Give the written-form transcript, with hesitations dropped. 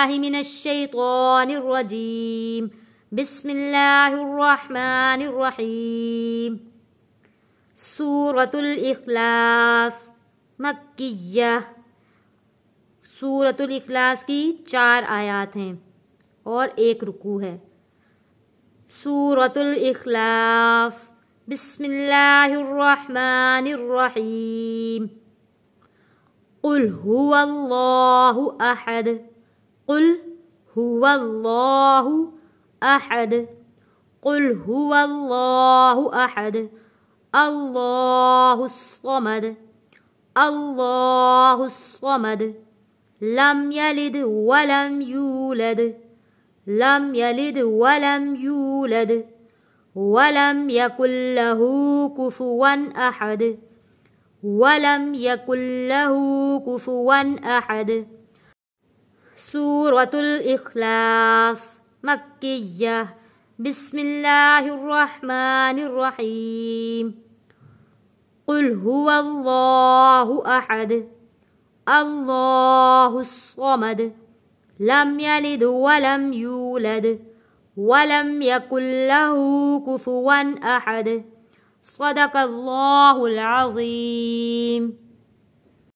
بالله من الشيطان الرجيم بسم الله الرحمن الرحیم. سورة الاخلاص مکیہ. سورة الاخلاص کی 4 آیات ہیں اور 1 رکوع ہے. سورة الاخلاص بسم اللہ الرحمن الرحیم. قل هو اللہ احد. قل هو اللہ احد. قل هو اللہ احد. اللہ الصمد. اللہ الصمد. لم یلد ولم یولد. لم یلد ولم یولد. ولم یکن له کفوا احد. ولم یکن له کفوا احد. سورة الاخلاص مکیہ. بسم اللہ الرحمن الرحیم. قل هو اللہ احد. اللہ الصمد. لم یلد ولم یولد. ولم یکن له کفوا احد. صدق اللہ العظیم.